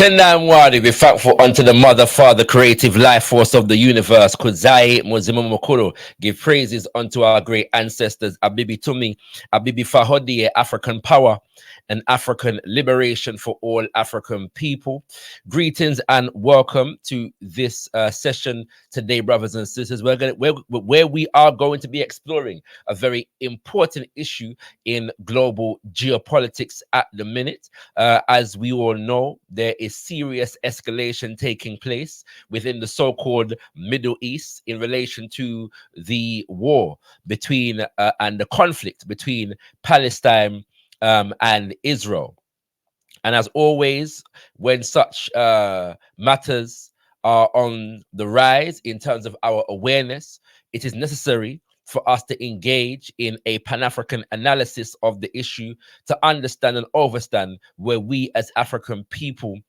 Tendai Mwadi, be thankful unto the Mother, Father, creative life force of the universe. Kuzai Muzimu Mukuru, give praises unto our great ancestors. Abibi Tumi, Abibi Fahodi, African power and African liberation for all African people. Greetings and welcome to this session today, brothers and sisters. Where we are going to be exploring a very important issue in global geopolitics at the minute. As we all know, there is serious escalation taking place within the so-called Middle East in relation to the war between and the conflict between Palestine and Israel. And as always, when such matters are on the rise in terms of our awareness, it is necessary for us to engage in a Pan-African analysis of the issue to understand and understand where we as African people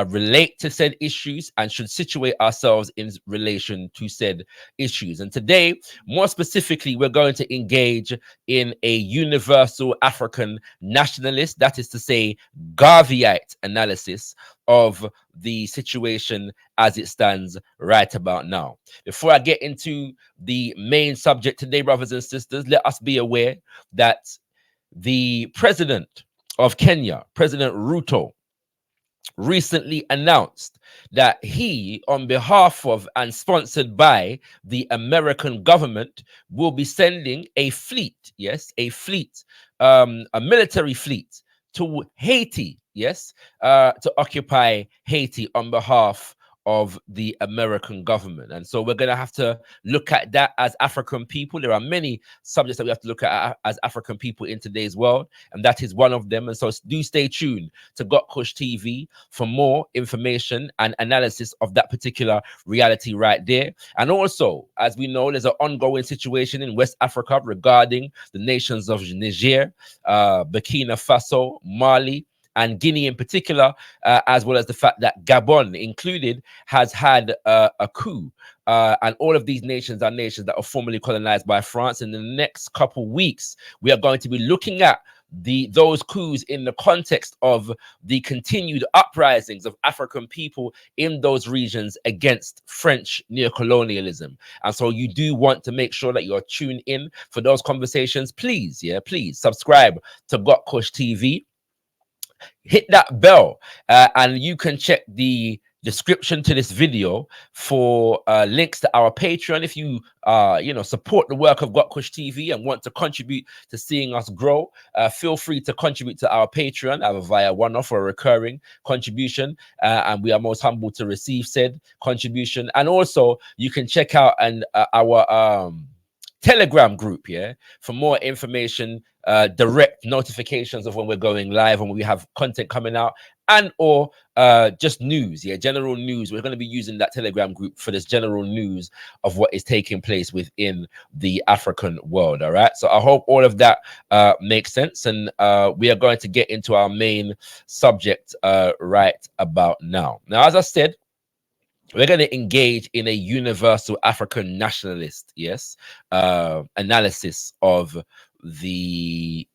relate to said issues and should situate ourselves in relation to said issues. And today, more specifically, we're going to engage in a universal African nationalist, that is to say, Garveyite analysis of the situation as it stands right about now. Before I get into the main subject today, brothers and sisters, let us be aware that the president of Kenya, President Ruto, recently announced that he, on behalf of and sponsored by the American government, will be sending a fleet, yes, a fleet, a military fleet to Haiti, yes, to occupy Haiti on behalf of the American government. And so we're going to have to look at that as African people. There are many subjects that we have to look at as African people in today's world, and that is one of them. And so do stay tuned to gotkushTV for more information and analysis of that particular reality right there. And also, as we know, there's an ongoing situation in West Africa regarding the nations of Niger, Burkina Faso, Mali, and Guinea in particular, as well as the fact that Gabon included has had a coup. And all of these nations are nations that are formerly colonized by France. In the next couple weeks, we are going to be looking at those coups in the context of the continued uprisings of African people in those regions against French neocolonialism. And so you do want to make sure that you're tuned in for those conversations. Please, please subscribe to gotkushTV. Hit that bell and you can check the description to this video for links to our Patreon. If you support the work of gotkushTV and want to contribute to seeing us grow, feel free to contribute to our Patreon either via one-off or recurring contribution, and we are most humble to receive said contribution. And also you can check out our Telegram group for more information, direct notifications of when we're going live and when we have content coming out, and or just news, general news. We're going to be using that Telegram group for this general news of what is taking place within the African world. All right, so I hope all of that makes sense, and we are going to get into our main subject right about now. Now, as I said, we're going to engage in a universal African nationalist, analysis of the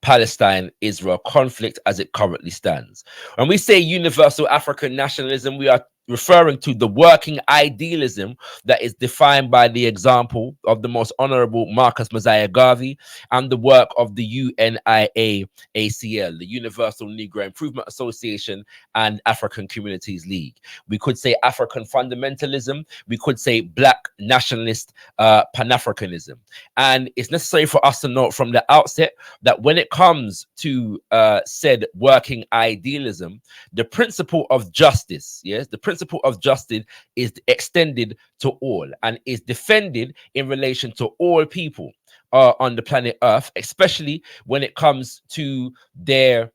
Palestine-Israel conflict as it currently stands. When we say universal African nationalism, we are referring to the working idealism that is defined by the example of the most honorable Marcus Mosiah Garvey and the work of the UNIA-ACL, the Universal Negro Improvement Association and African Communities League. We could say African fundamentalism. We could say Black nationalist Pan-Africanism. And it's necessary for us to note from the outset that when it comes to said working idealism, the principle of justice, the principle of justice is extended to all and is defended in relation to all people on the planet Earth, especially when it comes to their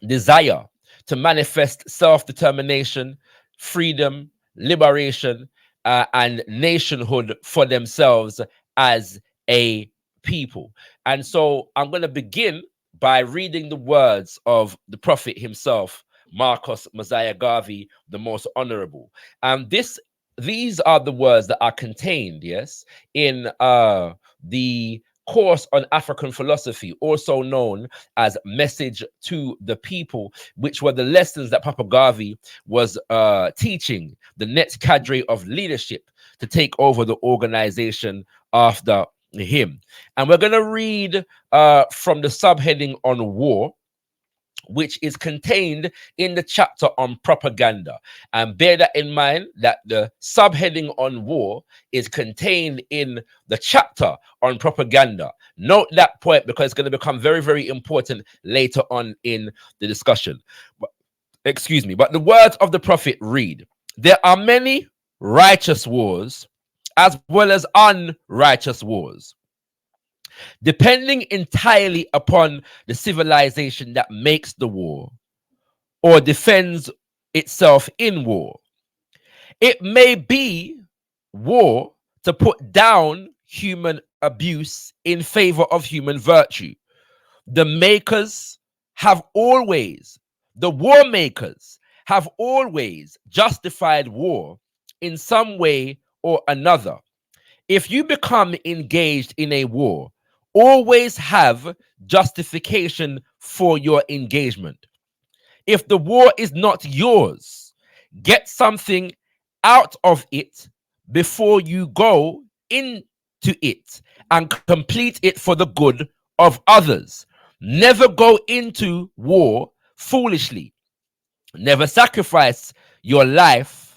desire to manifest self-determination, freedom, liberation, and nationhood for themselves as a people. And so I'm going to begin by reading the words of the prophet himself, Marcus Mosiah Garvey, the most honorable. And these are the words that are contained, in the course on African philosophy, also known as Message to the People, which were the lessons that Papa Garvey was teaching the next cadre of leadership to take over the organization after him. And we're going to read from the subheading on war, which is contained in the chapter on propaganda. And bear that in mind, that the subheading on war is contained in the chapter on propaganda. Note that point, because it's going to become very, very important later on in the discussion. Excuse me. But the words of the prophet read, "There are many righteous wars as well as unrighteous wars, depending entirely upon the civilization that makes the war or defends itself in war. It may be war to put down human abuse in favor of human virtue. The war makers have always justified war in some way or another. If you become engaged in a war, always have justification for your engagement. If the war is not yours, get something out of it before you go into it and complete it for the good of others. Never go into war foolishly. Never sacrifice your life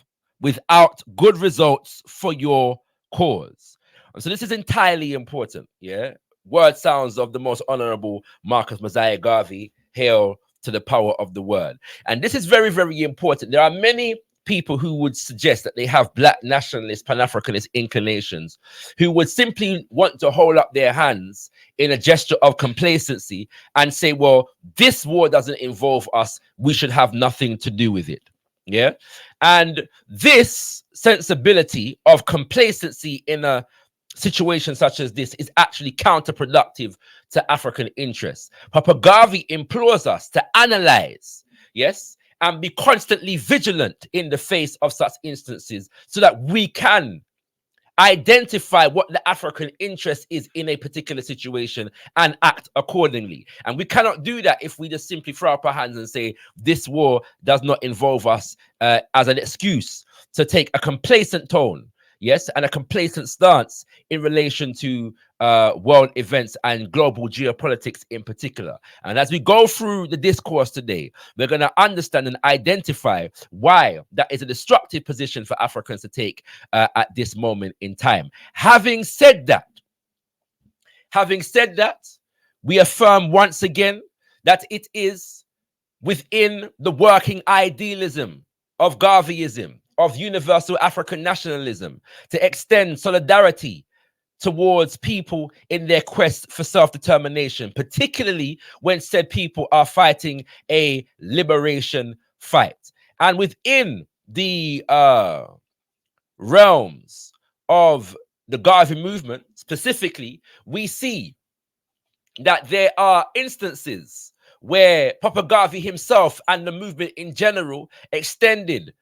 without good results for your cause." So this is entirely important. Yeah. Word sounds of the most honorable Marcus Mosiah Garvey. Hail to the power of the word. And this is very, very important. There are many people who would suggest that they have black nationalist, pan-Africanist inclinations, who would simply want to hold up their hands in a gesture of complacency and say, well, this war doesn't involve us, we should have nothing to do with it. Yeah. And this sensibility of complacency in a situation such as this is actually counterproductive to African interests. Papa Garvey implores us to analyze, yes, and be constantly vigilant in the face of such instances so that we can identify what the African interest is in a particular situation and act accordingly. And we cannot do that if we just simply throw up our hands and say this war does not involve us, as an excuse to take a complacent tone, yes, and a complacent stance in relation to world events and global geopolitics in particular. And as we go through the discourse today, we're going to understand and identify why that is a destructive position for Africans to take at this moment in time. Having said that, we affirm once again that it is within the working idealism of Garveyism, of universal African nationalism, to extend solidarity towards people in their quest for self-determination, particularly when said people are fighting a liberation fight. And within the realms of the Garvey movement specifically, we see that there are instances where Papa Garvey himself and the movement in general extended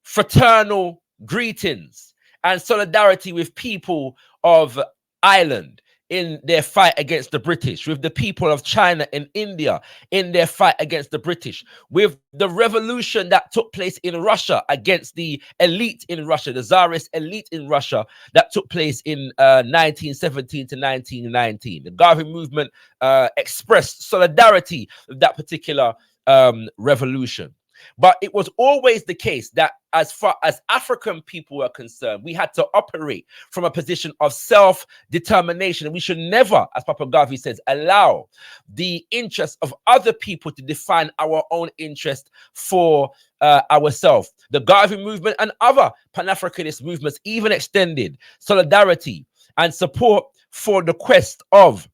fraternal greetings and solidarity with people of Ireland in their fight against the British, with the people of China and India in their fight against the British, with the revolution that took place in Russia against the elite in Russia, the Tsarist elite in Russia that took place in 1917 to 1919. The Garvey movement expressed solidarity with that particular revolution. But it was always the case that as far as African people were concerned, we had to operate from a position of self-determination. And we should never, as Papa Garvey says, allow the interests of other people to define our own interest for ourselves. The Garvey movement and other Pan-Africanist movements even extended solidarity and support for the quest of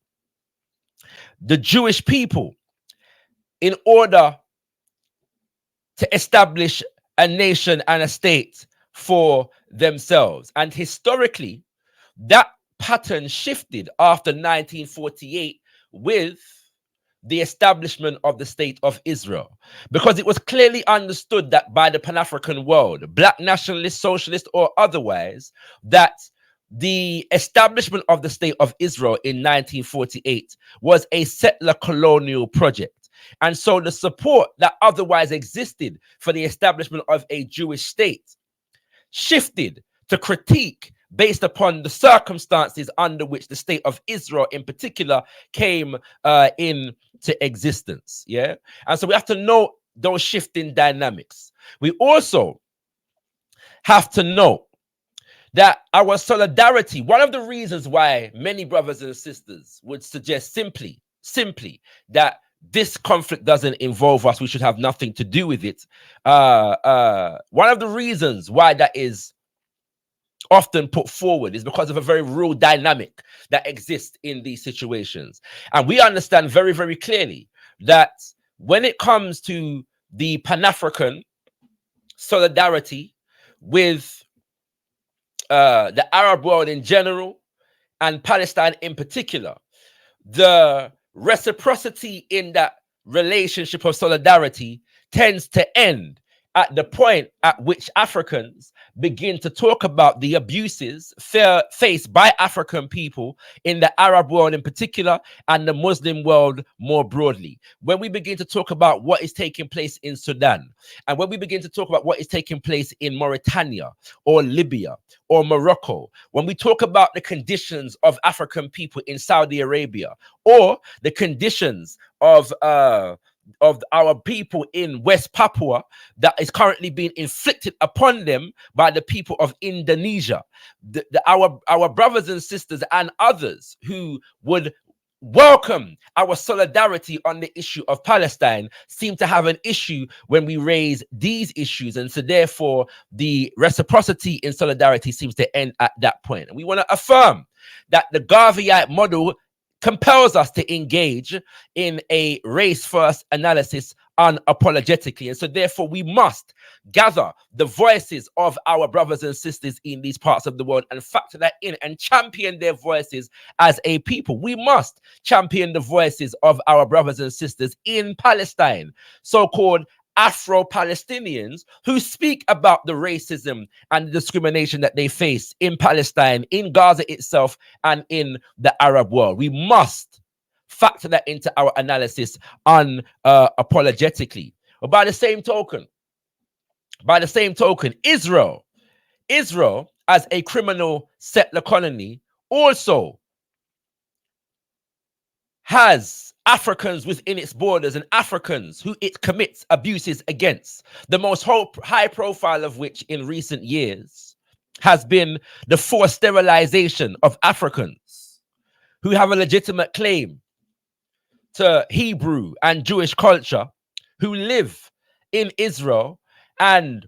the Jewish people in order to establish a nation and a state for themselves. And historically, that pattern shifted after 1948 with the establishment of the state of Israel, because it was clearly understood that by the Pan-African world, black nationalist, socialist, or otherwise, that the establishment of the State of Israel in 1948 was a settler colonial project. And so the support that otherwise existed for the establishment of a Jewish state shifted to critique based upon the circumstances under which the State of Israel in particular came into existence. Yeah. And so we have to know those shifting dynamics. We also have to know that our solidarity, one of the reasons why many brothers and sisters would suggest simply that this conflict doesn't involve us, we should have nothing to do with it. One of the reasons why that is often put forward is because of a very real dynamic that exists in these situations. And we understand very, very clearly that when it comes to the Pan-African solidarity with the Arab world in general and Palestine in particular, the reciprocity in that relationship of solidarity tends to end at the point at which Africans begin to talk about the abuses faced by African people in the Arab world in particular and the Muslim world more broadly. When we begin to talk about what is taking place in Sudan, and when we begin to talk about what is taking place in Mauritania or Libya or Morocco, when we talk about the conditions of African people in Saudi Arabia or the conditions of our people in West Papua that is currently being inflicted upon them by the people of Indonesia, our brothers and sisters and others who would welcome our solidarity on the issue of Palestine seem to have an issue when we raise these issues. And so therefore the reciprocity in solidarity seems to end at that point. And we want to affirm that the Garveyite model compels us to engage in a race-first analysis unapologetically. And so therefore we must gather the voices of our brothers and sisters in these parts of the world and factor that in and champion their voices as a people. We must champion the voices of our brothers and sisters in Palestine, so-called Afro-Palestinians who speak about the racism and the discrimination that they face in Palestine, in Gaza itself, and in the Arab world. We must factor that into our analysis unapologetically. But by the same token, Israel as a criminal settler colony also has Africans within its borders and Africans who it commits abuses against, the most high profile of which in recent years has been the forced sterilization of Africans who have a legitimate claim to Hebrew and Jewish culture, who live in Israel, and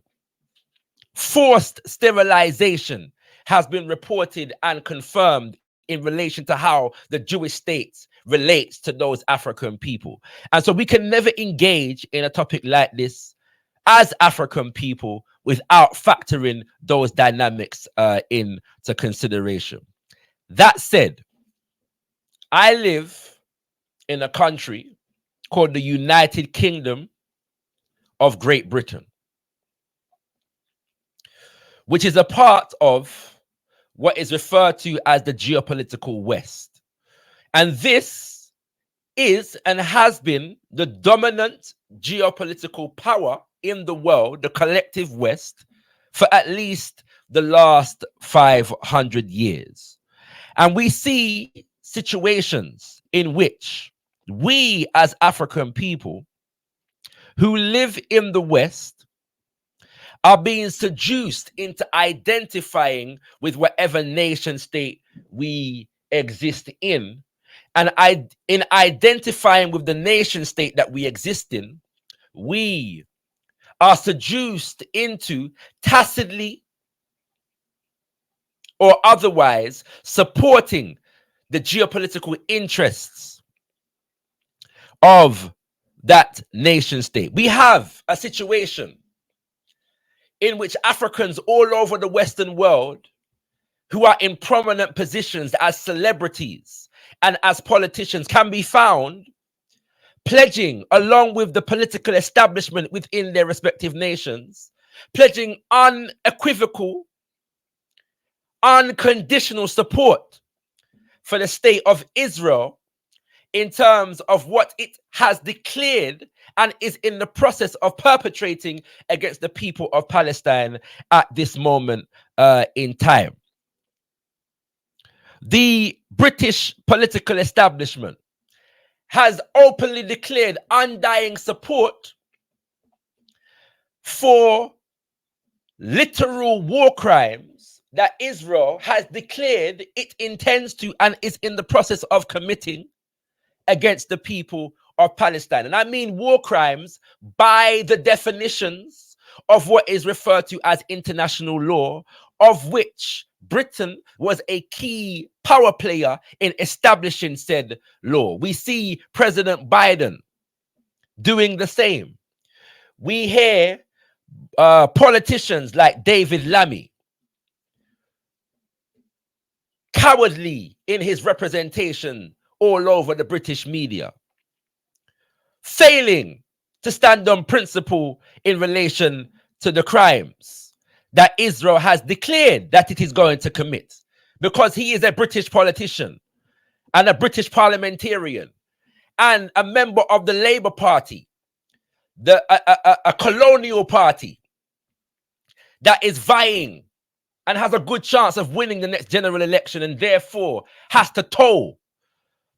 forced sterilization has been reported and confirmed in relation to how the Jewish state relates to those African people. And so we can never engage in a topic like this as African people without factoring those dynamics into consideration. That said, I live in a country called the United Kingdom of Great Britain, which is a part of what is referred to as the geopolitical West. And this is and has been the dominant geopolitical power in the world, the collective West, for at least the last 500 years. And we see situations in which we as African people who live in the West are being seduced into identifying with whatever nation state we exist in. And in identifying with the nation state that we exist in, we are seduced into tacitly or otherwise supporting the geopolitical interests of that nation state. We have a situation in which Africans all over the Western world who are in prominent positions as celebrities and as politicians can be found pledging, along with the political establishment within their respective nations, pledging unequivocal unconditional support for the state of Israel in terms of what it has declared and is in the process of perpetrating against the people of Palestine at this moment in time. The British political establishment has openly declared undying support for literal war crimes that Israel has declared it intends to and is in the process of committing against the people of Palestine. And I mean war crimes by the definitions of what is referred to as international law, of which Britain was a key power player in establishing said law. We see President Biden doing the same. We hear politicians like David Lammy cowardly in his representation all over the British media, failing to stand on principle in relation to the crimes that Israel has declared that it is going to commit, because he is a British politician and a British parliamentarian and a member of the Labour Party, a colonial party that is vying and has a good chance of winning the next general election, and therefore has to toe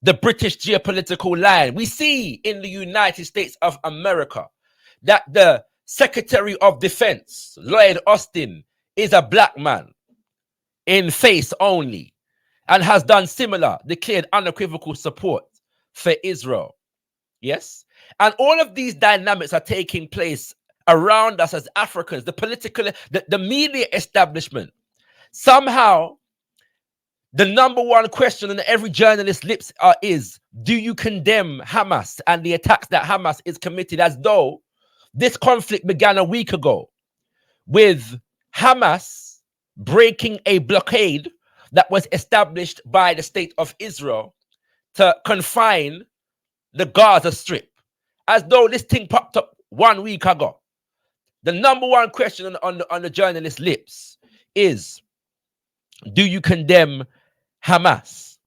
the British geopolitical line. We see in the United States of America that the Secretary of Defense, Lloyd Austin, is a black man in face only and has done similar, declared unequivocal support for Israel. Yes? And all of these dynamics are taking place around us as Africans. The political, the media establishment. Somehow, the number one question on every journalist's lips is, do you condemn Hamas and the attacks that Hamas is committed, as though this conflict began a week ago with Hamas breaking a blockade that was established by the state of Israel to confine the Gaza Strip, as though this thing popped up 1 week ago. The number one question on the journalist's lips is, do you condemn Hamas?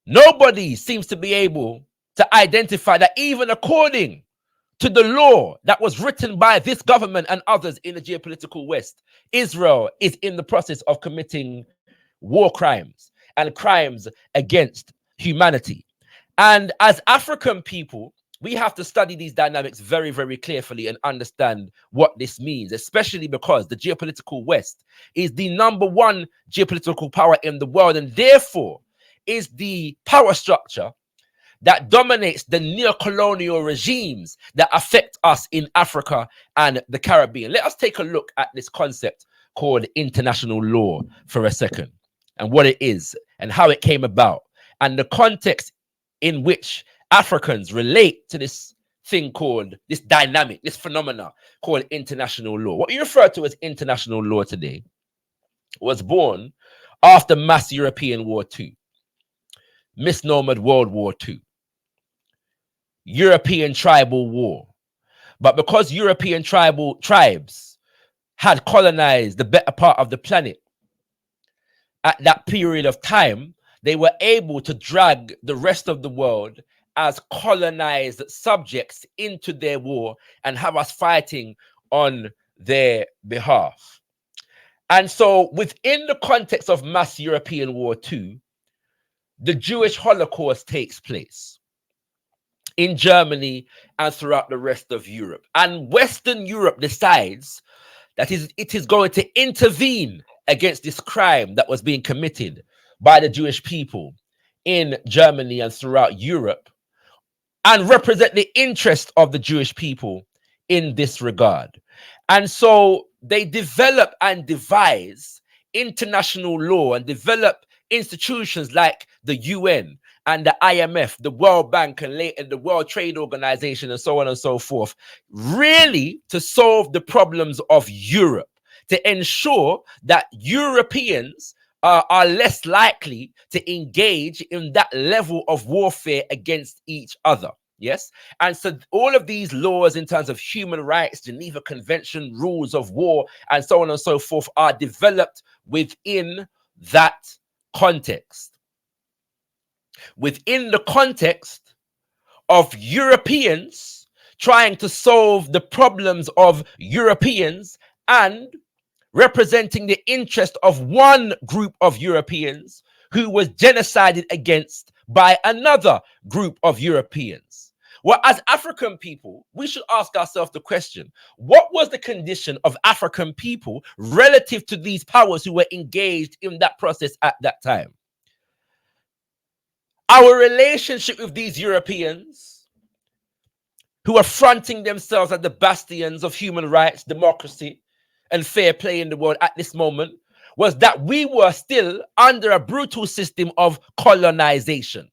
Nobody seems to be able to identify that even according to the law that was written by this government and others in the geopolitical West, Israel is in the process of committing war crimes and crimes against humanity. And as African people, we have to study these dynamics very, very carefully and understand what this means, especially because the geopolitical West is the number one geopolitical power in the world, and therefore is the power structure that dominates the neo-colonial regimes that affect us in Africa and the Caribbean. Let us take a look at this concept called international law for a second, and what it is and how it came about, and the context in which Africans relate to this thing called, this dynamic, this phenomena called international law. What we refer to as international law today was born after mass European War II, misnomered World War II, European tribal war. But because European tribes had colonized the better part of the planet at that period of time, they were able to drag the rest of the world as colonized subjects into their war and have us fighting on their behalf. And so within the context of mass European War II, the Jewish Holocaust takes place in Germany and throughout the rest of Europe. And Western Europe decides that it is going to intervene against this crime that was being committed by the Jewish people in Germany and throughout Europe, and represent the interest of the Jewish people in this regard. And so they develop and devise international law and develop institutions like the UN and the IMF, the World Bank, and later the World Trade Organization, and so on and so forth, really to solve the problems of Europe, to ensure that Europeans are less likely to engage in that level of warfare against each other. Yes. And so all of these laws in terms of human rights, Geneva Convention, rules of war, and so on and so forth are developed within that context. Within the context of Europeans trying to solve the problems of Europeans and representing the interest of one group of Europeans who was genocided against by another group of Europeans. Well, as African people, we should ask ourselves the question, what was the condition of African people relative to these powers who were engaged in that process at that time? Our relationship with these Europeans who are fronting themselves as the bastions of human rights, democracy, and fair play in the world at this moment was that we were still under a brutal system of colonization.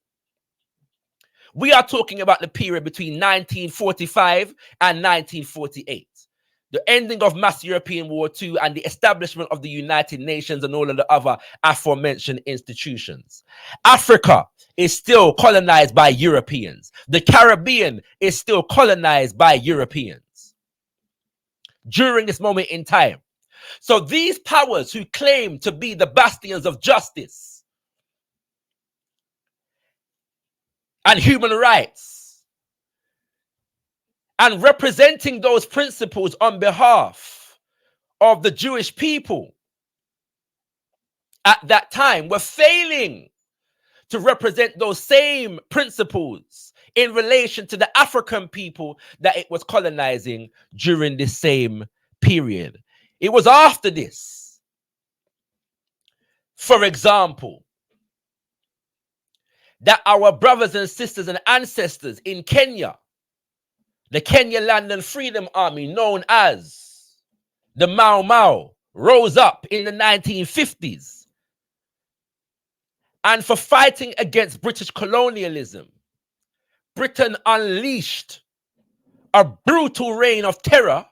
We are talking about the period between 1945 and 1948. The ending of mass European War II and the establishment of the United Nations and all of the other aforementioned institutions. Africa is still colonized by Europeans. The Caribbean is still colonized by Europeans during this moment in time. So these powers who claim to be the bastions of justice and human rights and representing those principles on behalf of the Jewish people at that time were failing to represent those same principles in relation to the African people that it was colonizing during this same period. It was after this, for example, that our brothers and sisters and ancestors in Kenya, the Kenya Land and Freedom Army, known as the Mau Mau, rose up in the 1950s. And for fighting against British colonialism, Britain unleashed a brutal reign of terror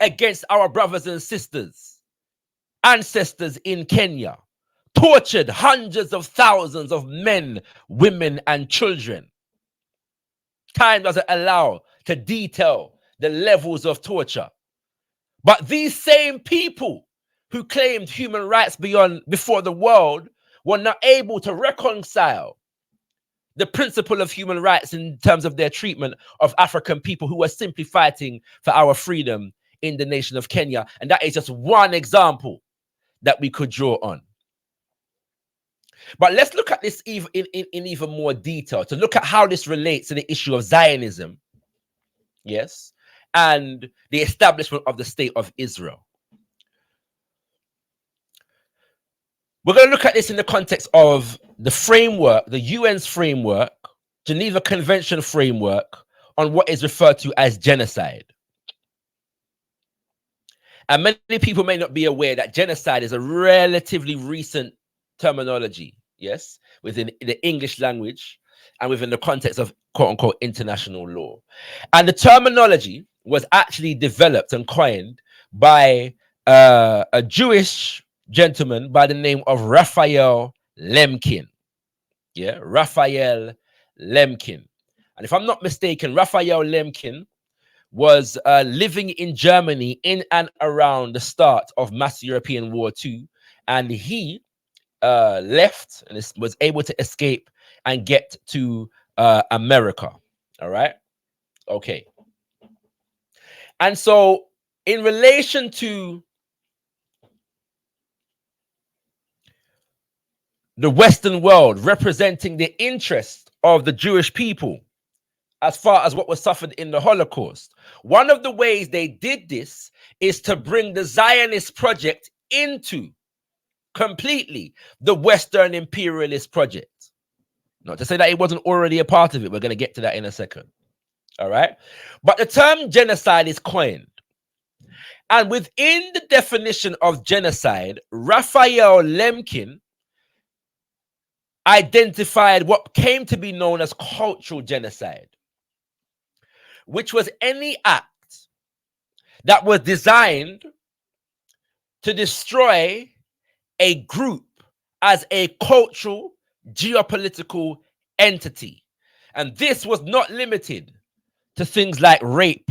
against our brothers and sisters, ancestors in Kenya, tortured hundreds of thousands of men, women, and children. Time doesn't allow to detail the levels of torture. But these same people who claimed human rights before the world were not able to reconcile the principle of human rights in terms of their treatment of African people who were simply fighting for our freedom in the nation of Kenya. And that is just one example that we could draw on. But let's look at this in even more detail, to look at how this relates to the issue of Zionism, yes, and the establishment of the state of Israel. We're going to look at this in the context of the framework, the UN's framework, Geneva Convention framework on what is referred to as genocide. And many people may not be aware that genocide is a relatively recent terminology, yes, within the English language and within the context of quote-unquote international law. And the terminology was actually developed and coined by a Jewish gentleman by the name of Raphael Lemkin. Yeah, Raphael Lemkin. And if I'm not mistaken, Raphael Lemkin was living in Germany in and around the start of mass European War II. And he left and was able to escape and get to America. All right. Okay. And so in relation to the Western world representing the interest of the Jewish people as far as what was suffered in the Holocaust, one of the ways they did this is to bring the Zionist project into completely the Western imperialist project. Not to say that it wasn't already a part of it. We're going to get to that in a second. All right. But the term genocide is coined. And within the definition of genocide, Raphael Lemkin identified what came to be known as cultural genocide, which was any act that was designed to destroy a group as a cultural, geopolitical entity. And this was not limited to things like rape,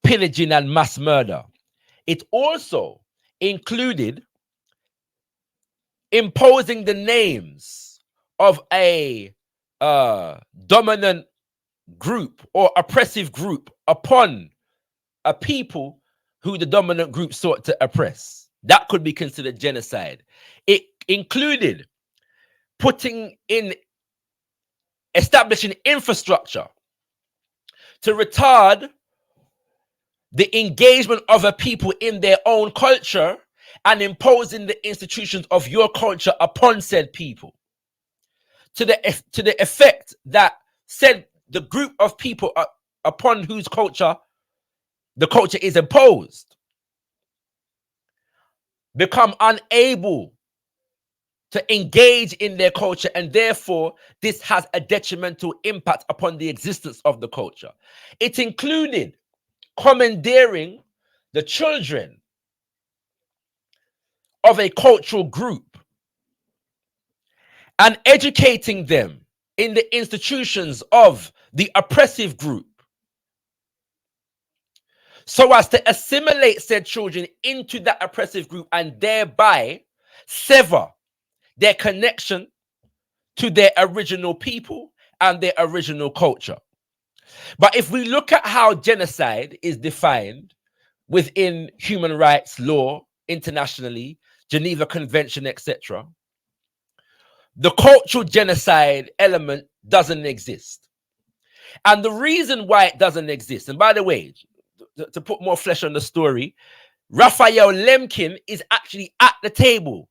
pillaging, and mass murder. It also included imposing the names of a dominant group or oppressive group upon a people who the dominant group sought to oppress. That could be considered genocide. It included establishing infrastructure to retard the engagement of a people in their own culture and imposing the institutions of your culture upon said people, to the effect that said the group of people upon whose culture the culture is imposed become unable to engage in their culture, and therefore this has a detrimental impact upon the existence of the culture. It included commandeering the children of a cultural group and educating them in the institutions of the oppressive group, so as to assimilate said children into that oppressive group and thereby sever their connection to their original people and their original culture. But if we look at how genocide is defined within human rights law, internationally, Geneva Convention, etc., the cultural genocide element doesn't exist. And the reason why it doesn't exist, and by the way, to put more flesh on the story, Raphael Lemkin is actually at the table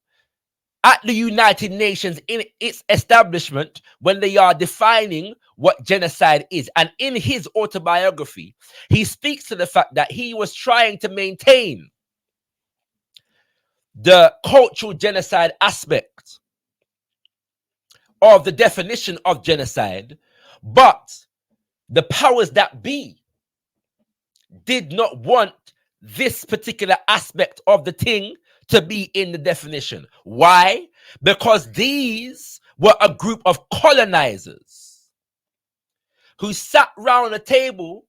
at the United Nations in its establishment when they are defining what genocide is. And in his autobiography, he speaks to the fact that he was trying to maintain the cultural genocide aspect of the definition of genocide, but the powers that be did not want this particular aspect of the thing to be in the definition. Why? Because these were a group of colonizers who sat round a table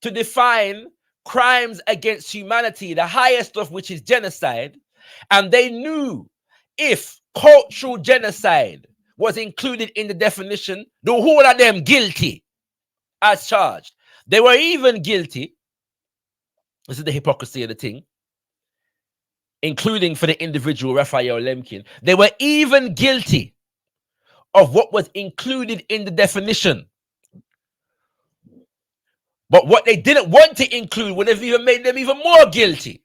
to define crimes against humanity, the highest of which is genocide, and they knew if cultural genocide was included in the definition, the whole of them guilty as charged. They were even guilty, this is the hypocrisy of the thing, including for the individual Raphael Lemkin, they were even guilty of what was included in the definition. But what they didn't want to include would have even made them even more guilty.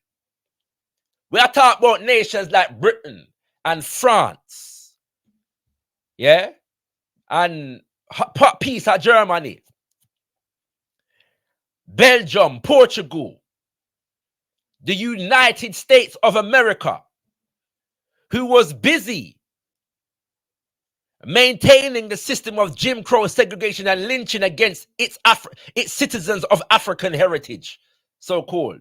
We are talking about nations like Britain and France, yeah, and peace of Germany, Belgium, Portugal, the United States of America, who was busy maintaining the system of Jim Crow segregation and lynching against its citizens of African heritage, so-called.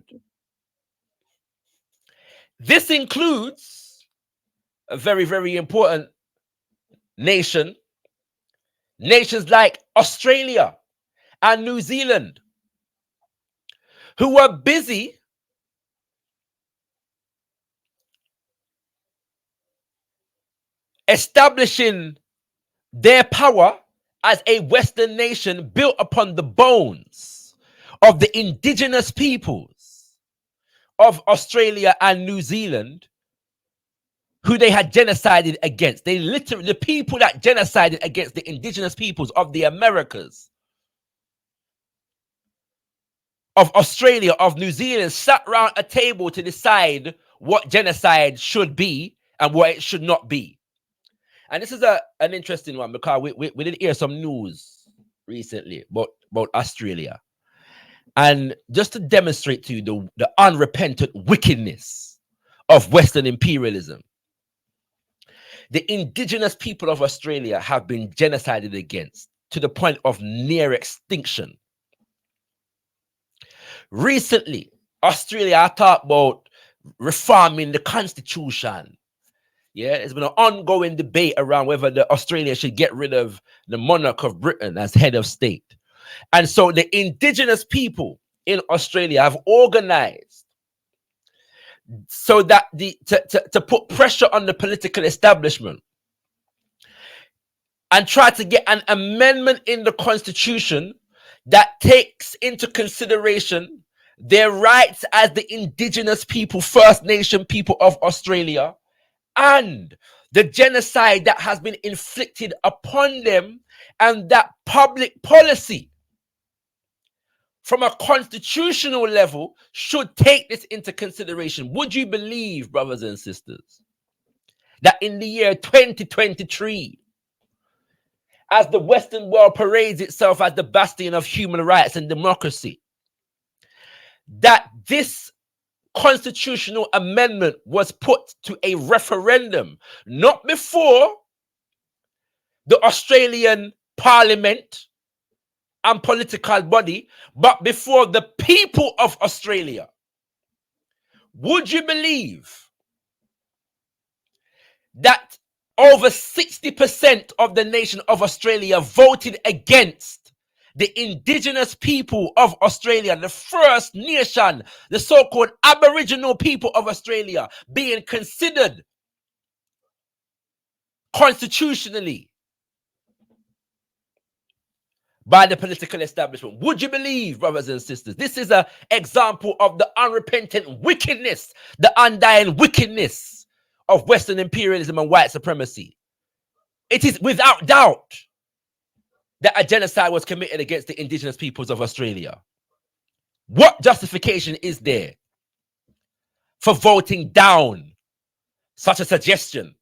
This includes a very, very important nations like Australia and New Zealand, who were busy establishing their power as a Western nation built upon the bones of the indigenous peoples of Australia and New Zealand, who they had genocided against. They literally, the people that genocided against the indigenous peoples of the Americas, of Australia, of New Zealand, sat around a table to decide what genocide should be and what it should not be. And this is an interesting one, because we did hear some news recently about Australia. And just to demonstrate to you the unrepentant wickedness of Western imperialism, the indigenous people of Australia have been genocided against to the point of near extinction. Recently, Australia talked about reforming the constitution. Yeah, there's been an ongoing debate around whether Australia should get rid of the monarch of Britain as head of state. And so the indigenous people in Australia have organized so that to put pressure on the political establishment and try to get an amendment in the constitution that takes into consideration their rights as the indigenous people, First Nation people of Australia, and the genocide that has been inflicted upon them, and that public policy from a constitutional level should take this into consideration. Would you believe, brothers and sisters, that in the year 2023, as the Western world parades itself as the bastion of human rights and democracy, that this constitutional amendment was put to a referendum, not before the Australian Parliament and political body, but before the people of Australia? Would you believe that over 60% of the nation of Australia voted against the indigenous people of Australia, the First Nation, the so-called Aboriginal people of Australia, being considered constitutionally by the political establishment? Would you believe, brothers and sisters? This is an example of the unrepentant wickedness, the undying wickedness of Western imperialism and white supremacy. It is without doubt that a genocide was committed against the indigenous peoples of Australia. What justification is there for voting down such a suggestion?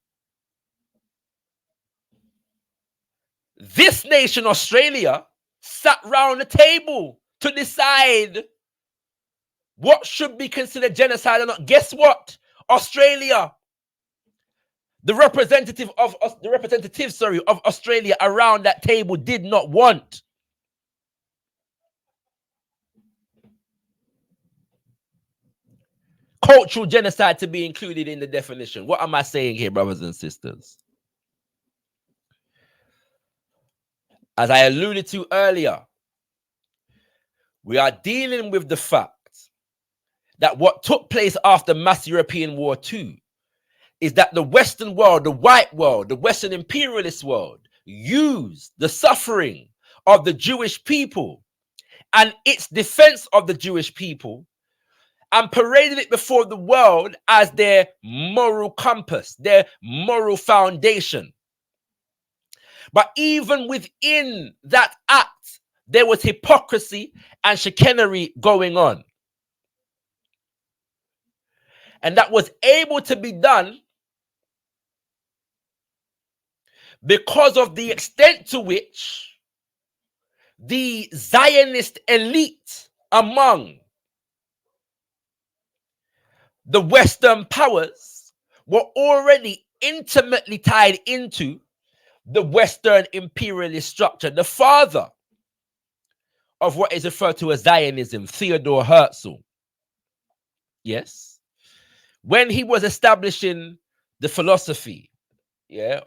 This nation, Australia, sat round the table to decide what should be considered genocide or not. Guess what? Australia, the representatives of Australia around that table did not want cultural genocide to be included in the definition. What am I saying here, brothers and sisters? As I alluded to earlier, we are dealing with the fact that what took place after mass European War II is that the Western world, the white world, the Western imperialist world, used the suffering of the Jewish people and its defense of the Jewish people and paraded it before the world as their moral compass, their moral foundation. But even within that act, there was hypocrisy and chicanery going on. And that was able to be done because of the extent to which the Zionist elite among the Western powers were already intimately tied into the Western imperialist structure. The father of what is referred to as Zionism, Theodore Herzl, yes, when he was establishing the philosophy,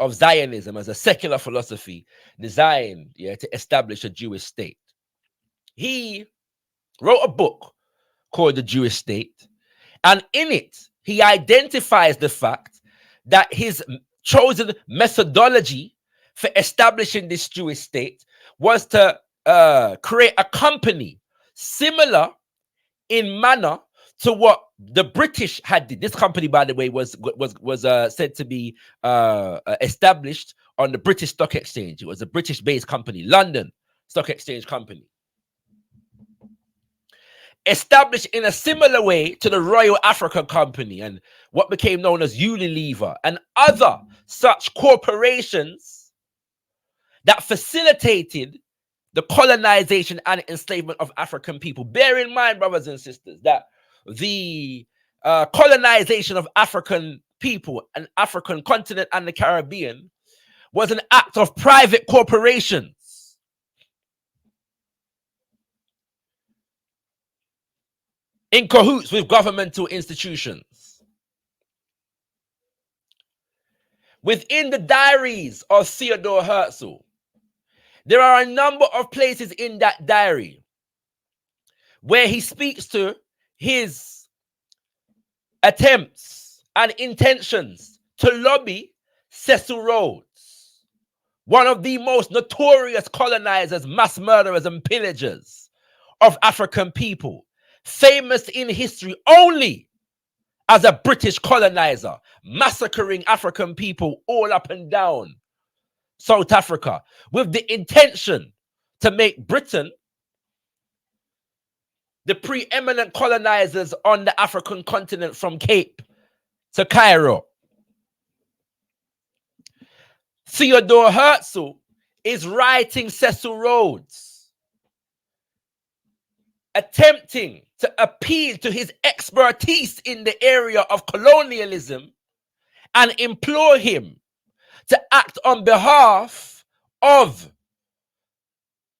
of Zionism as a secular philosophy designed, to establish a Jewish state, he wrote a book called The Jewish State, and in it he identifies the fact that his chosen methodology for establishing this Jewish state was to create a company similar in manner to what the British had did. This company, by the way, was said to be established on the British Stock Exchange. It was a British-based company, London Stock Exchange Company, established in a similar way to the Royal African Company and what became known as Unilever and other such corporations that facilitated the colonization and enslavement of African people. Bear in mind, brothers and sisters, that the colonization of African people and African continent and the Caribbean was an act of private corporations in cahoots with governmental institutions. Within the diaries of Theodore Herzl, there are a number of places in that diary where he speaks to his attempts and intentions to lobby Cecil Rhodes, one of the most notorious colonizers, mass murderers, and pillagers of African people, famous in history only as a British colonizer, massacring African people all up and down South Africa with the intention to make Britain the preeminent colonizers on the African continent from Cape to Cairo. Theodore Herzl is writing Cecil Rhodes, attempting to appeal to his expertise in the area of colonialism and implore him to act on behalf of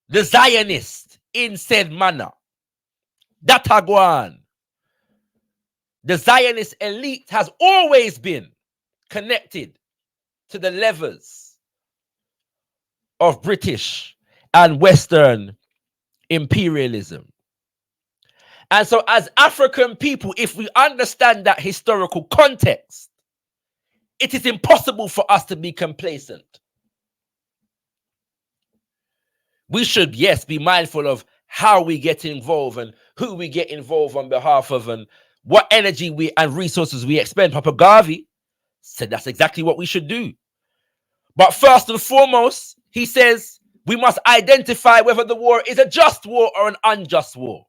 the Zionists in said manner. Datagwan. The Zionist elite has always been connected to the levers of British and Western imperialism. And so as African people, if we understand that historical context, it is impossible for us to be complacent. We should, yes, be mindful of how we get involved and who we get involved on behalf of and what energy and resources we expend. Papa Garvey said that's exactly what we should do. But first and foremost, he says we must identify whether the war is a just war or an unjust war.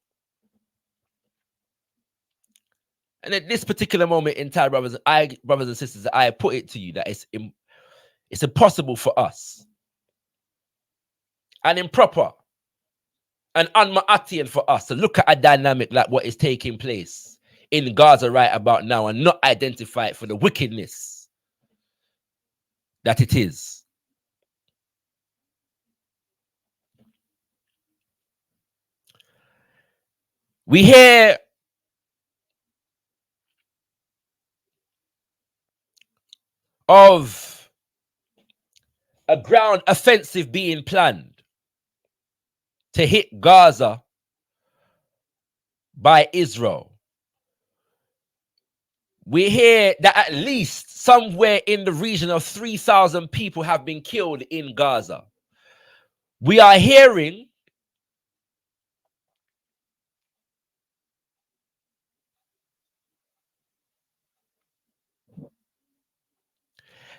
And at this particular moment in time, brothers and sisters, I put it to you that it's impossible for us and improper and un-Ma'atian for us to look at a dynamic like what is taking place in Gaza right about now and not identify it for the wickedness that it is. We hear of a ground offensive being planned to hit Gaza by Israel. We hear that at least somewhere in the region of 3,000 people have been killed in Gaza. We are hearing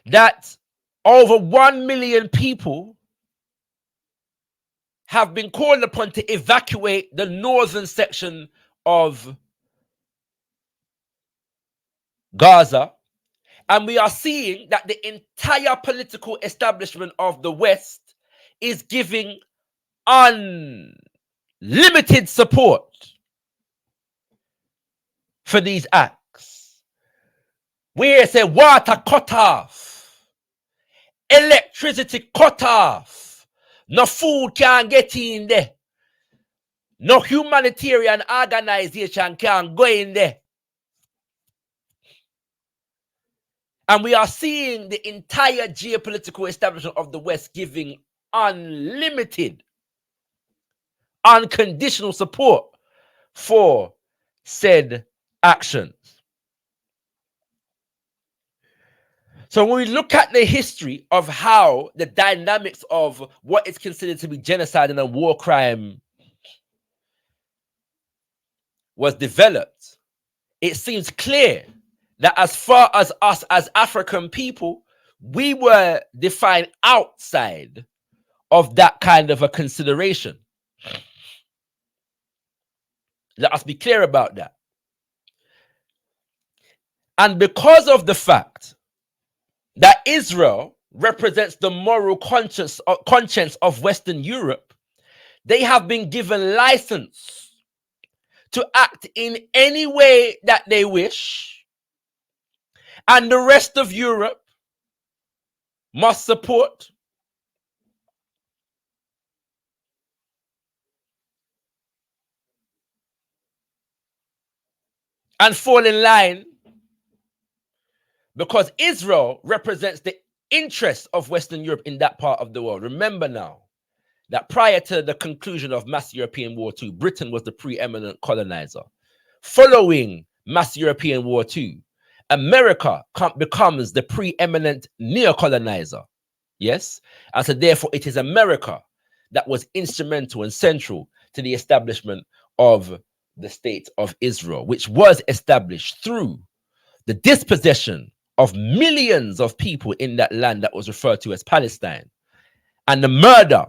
that over 1 million people have been called upon to evacuate the northern section of Gaza. And we are seeing that the entire political establishment of the West is giving unlimited support for these acts. We say water cut off, electricity cut off, no food can get in there, no humanitarian organization can go in there. And we are seeing the entire geopolitical establishment of the West giving unlimited, unconditional support for said actions. So when we look at the history of how the dynamics of what is considered to be genocide and a war crime was developed, it seems clear that as far as us as African people, we were defined outside of that kind of a consideration. Let us be clear about that. And because of the fact that Israel represents the moral conscience of Western Europe, they have been given license to act in any way that they wish. And the rest of Europe must support and fall in line, because Israel represents the interests of Western Europe in that part of the world. Remember now that prior to the conclusion of Mass European War II, Britain was the preeminent colonizer. Following mass European War II, America becomes the preeminent neocolonizer. Yes? And so therefore it is America that was instrumental and central to the establishment of the state of Israel, which was established through the dispossession of millions of people in that land that was referred to as Palestine, and the murder,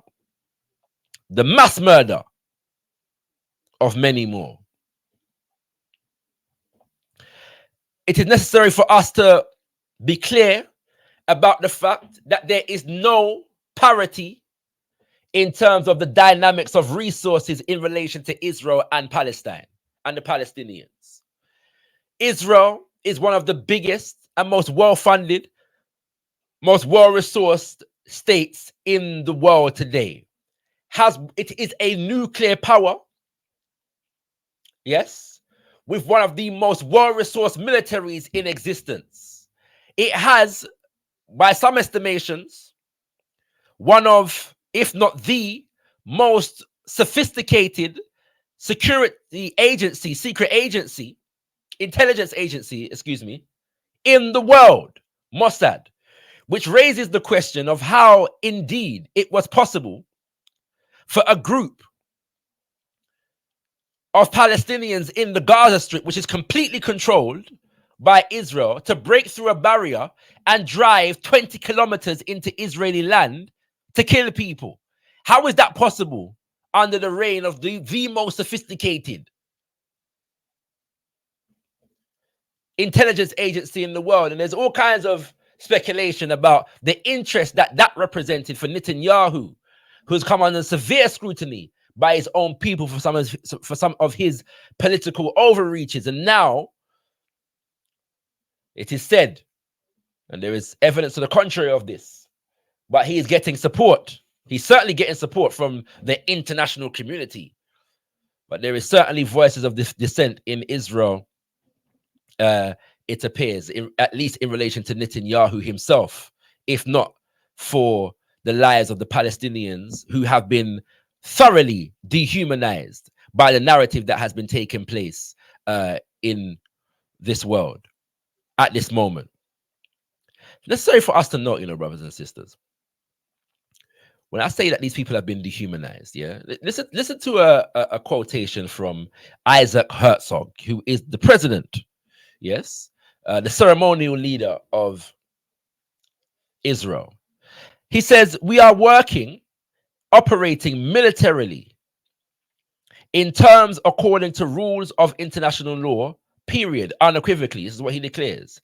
the mass murder of many more. It is necessary for us to be clear about the fact that there is no parity in terms of the dynamics of resources in relation to Israel and Palestine and the Palestinians. Israel is one of the biggest and most well-funded, most well-resourced states in the world today. It is a nuclear power, yes, with one of the most well-resourced militaries in existence. It has, by some estimations, one of, if not the most sophisticated security agency, secret agency, intelligence agency, in the world, Mossad, which raises the question of how indeed it was possible for a group of Palestinians in the Gaza Strip, which is completely controlled by Israel, to break through a barrier and drive 20 kilometers into Israeli land to kill people. How is that possible under the reign of the most sophisticated intelligence agency in the world? And there's all kinds of speculation about the interest that represented for Netanyahu, who's come under severe scrutiny by his own people for some of his political overreaches. And now it is said, and there is evidence to the contrary of this, but he is getting support. He's certainly getting support from the international community. But there is certainly voices of this dissent in Israel, it appears, at least in relation to Netanyahu himself, if not for the lives of the Palestinians who have been thoroughly dehumanized by the narrative that has been taking place in this world at this moment. Necessary for us to note, brothers and sisters, when I say that these people have been dehumanized, listen to a quotation from Isaac Herzog, who is the president, the ceremonial leader of Israel. He says, "We are operating militarily in terms according to rules of international law, period, unequivocally." This is what he declares.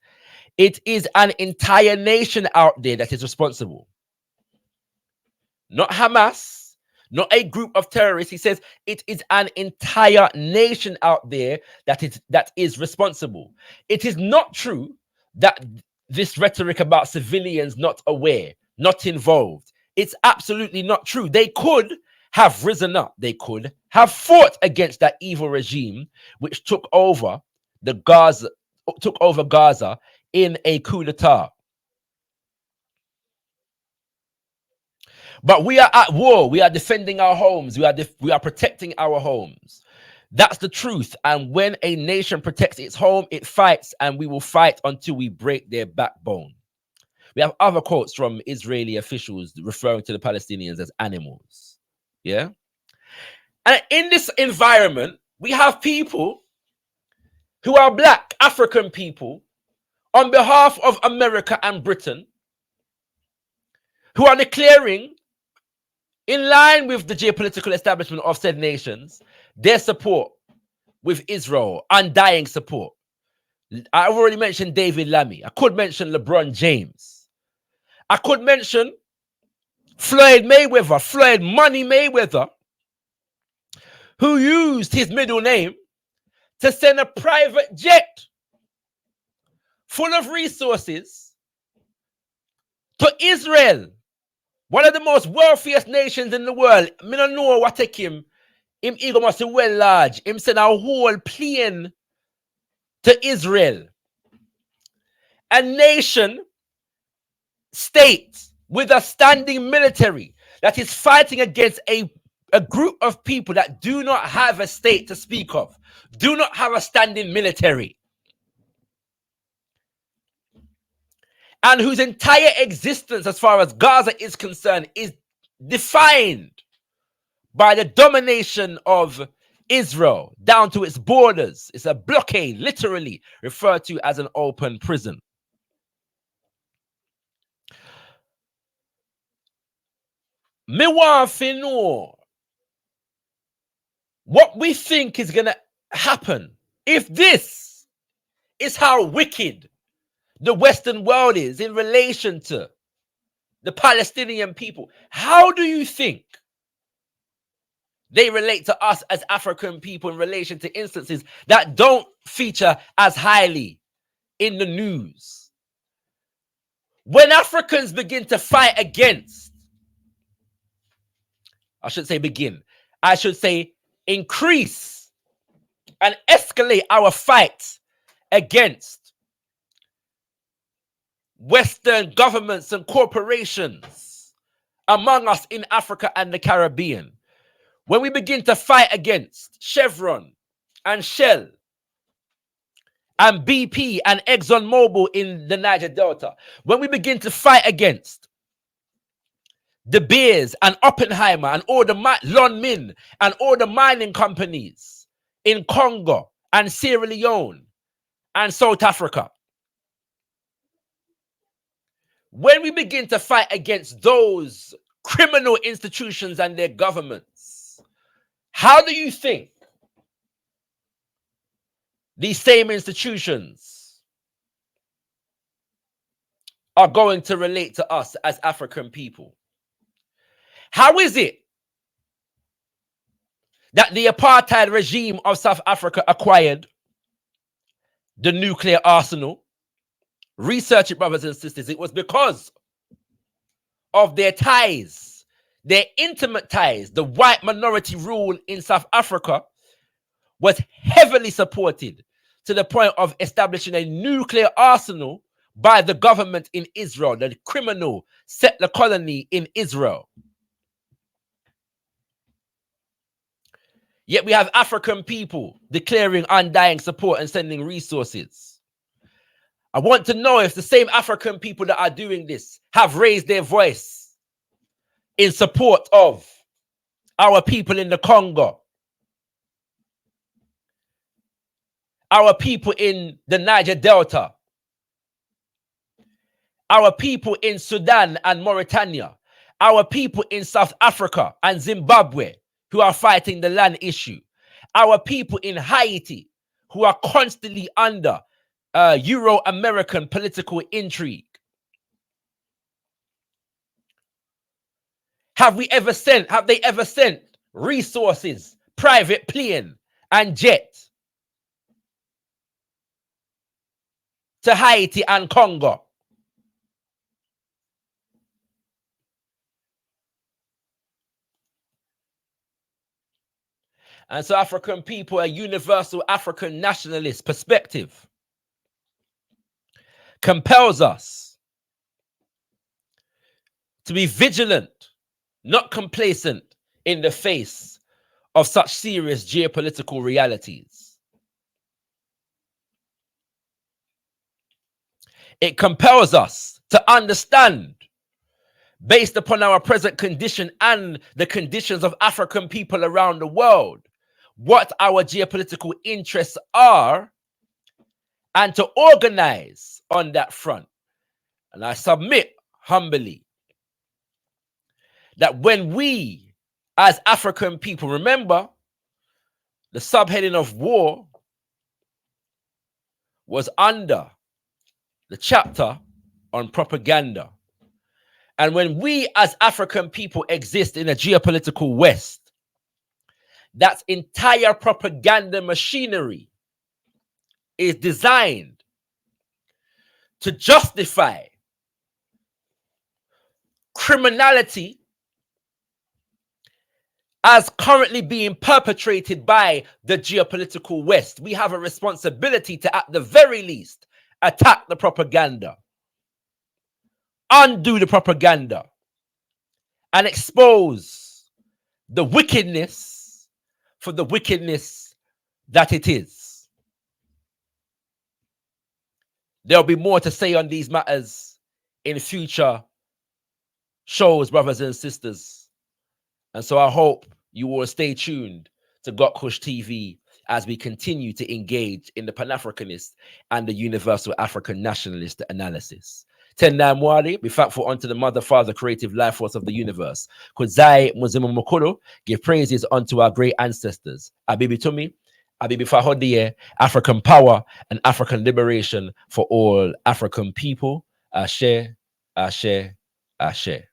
It is an entire nation out there that is responsible. Not Hamas, not a group of terrorists. He says it is an entire nation out there that is responsible. It is not true that this rhetoric about civilians not aware, not involved, it's absolutely not true. They could have risen up. They could have fought against that evil regime which took over Gaza in a coup d'etat. But we are at war. We are defending our homes. We are protecting our homes. That's the truth. And when a nation protects its home, it fights, and we will fight until we break their backbone. We have other quotes from Israeli officials referring to the Palestinians as animals. Yeah. And in this environment, we have people who are black, African people, on behalf of America and Britain, who are declaring, in line with the geopolitical establishment of said nations, their support with Israel, undying support. I've already mentioned David Lammy. I could mention LeBron James. I could mention Floyd Money Mayweather, who used his middle name to send a private jet full of resources to Israel, one of the most wealthiest nations in the world. I don't know what take him. Him ego must be well large. Him send a whole plane to Israel. A nation state with a standing military that is fighting against a group of people that do not have a state to speak of, do not have a standing military. and whose entire existence as far as Gaza is concerned is defined by the domination of Israel down to its borders. It's a blockade, literally referred to as an open prison. Me want to know what we think is going to happen if this is how wicked the Western world is in relation to the Palestinian people. How do you think they relate to us as African people in relation to instances that don't feature as highly in the news? When Africans begin to fight against, I should say begin, I should say increase and escalate our fight against Western governments and corporations among us in Africa and the Caribbean, when we begin to fight against Chevron and Shell and BP and ExxonMobil in the Niger Delta, when we begin to fight against De Beers and Oppenheimer and all the Lon Min and all the mining companies in Congo and Sierra Leone and South Africa, when we begin to fight against those criminal institutions and their governments, how do you think these same institutions are going to relate to us as African people? How is it that the apartheid regime of South Africa acquired the nuclear arsenal? Research it, brothers and sisters. It was because of their ties, their intimate ties. The white minority rule in South Africa was heavily supported to the point of establishing a nuclear arsenal by the government in Israel, the criminal settler colony in Israel. Yet we have African people declaring undying support and sending resources. I want to know if the same African people that are doing this have raised their voice in support of our people in the Congo, our people in the Niger Delta, our people in Sudan and Mauritania, our people in South Africa and Zimbabwe who are fighting the land issue, our people in Haiti who are constantly under Euro-American political intrigue. Have they ever sent resources, private plane and jet to Haiti and Congo? And so African people, a universal African nationalist perspective compels us to be vigilant, not complacent in the face of such serious geopolitical realities. It compels us to understand, based upon our present condition and the conditions of African people around the world, what our geopolitical interests are, and to organize on that front. And I submit humbly that when we, as African people, remember the subheading of war was under the chapter on propaganda. And when we, as African people, exist in a geopolitical West, that entire propaganda machinery is designed to justify criminality as currently being perpetrated by the geopolitical West. We have a responsibility to, at the very least, attack the propaganda, undo the propaganda, and expose the wickedness for the wickedness that it is. There'll be more to say on these matters in future shows, brothers and sisters. And so I hope you will stay tuned to gotkushTV as we continue to engage in the Pan-Africanist and the universal African nationalist analysis. Tendai Mwali, be thankful unto the mother, father, creative life force of the universe. Kuzai Muzimu Mukulu, give praises unto our great ancestors. Abibi Tumi, Abibi Fahodie, African power and African liberation for all African people. Ashe, Ashe, Ashe.